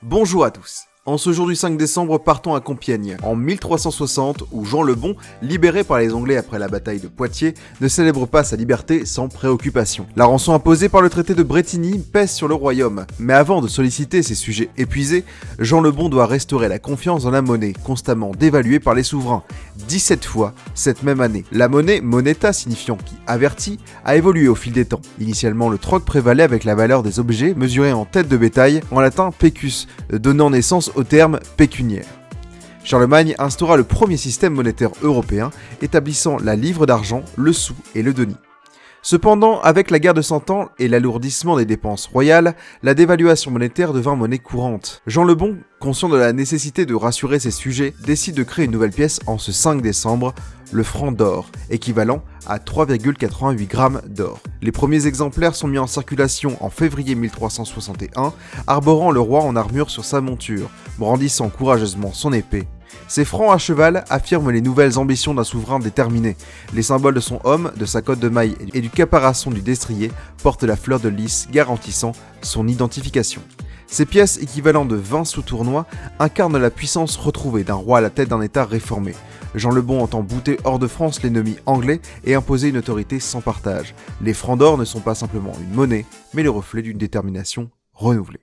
Bonjour à tous. En ce jour du 5 décembre, partons à Compiègne, en 1360, où Jean le Bon, libéré par les Anglais après la bataille de Poitiers, ne célèbre pas sa liberté sans préoccupation. La rançon imposée par le traité de Bretigny pèse sur le royaume, mais avant de solliciter ses sujets épuisés, Jean le Bon doit restaurer la confiance dans la monnaie, constamment dévaluée par les souverains, 17 fois cette même année. La monnaie, moneta signifiant qui avertit, a évolué au fil des temps. Initialement, le troc prévalait avec la valeur des objets mesurés en tête de bétail, en latin pecus, donnant naissance au terme pécuniaire. Charlemagne instaura le premier système monétaire européen, établissant la livre d'argent, le sou et le denier. Cependant, avec la guerre de Cent Ans et l'alourdissement des dépenses royales, la dévaluation monétaire devint monnaie courante. Jean le Bon, conscient de la nécessité de rassurer ses sujets, décide de créer une nouvelle pièce en ce 5 décembre, le franc d'or, équivalent à 3,88 grammes d'or. Les premiers exemplaires sont mis en circulation en février 1361, arborant le roi en armure sur sa monture, brandissant courageusement son épée. Ces francs à cheval affirment les nouvelles ambitions d'un souverain déterminé. Les symboles de son homme, de sa cotte de maille et du caparaçon du destrier portent la fleur de lys garantissant son identification. Ces pièces équivalentes de 20 sous-tournois incarnent la puissance retrouvée d'un roi à la tête d'un état réformé. Jean le Bon entend bouter hors de France l'ennemi anglais et imposer une autorité sans partage. Les francs d'or ne sont pas simplement une monnaie, mais le reflet d'une détermination renouvelée.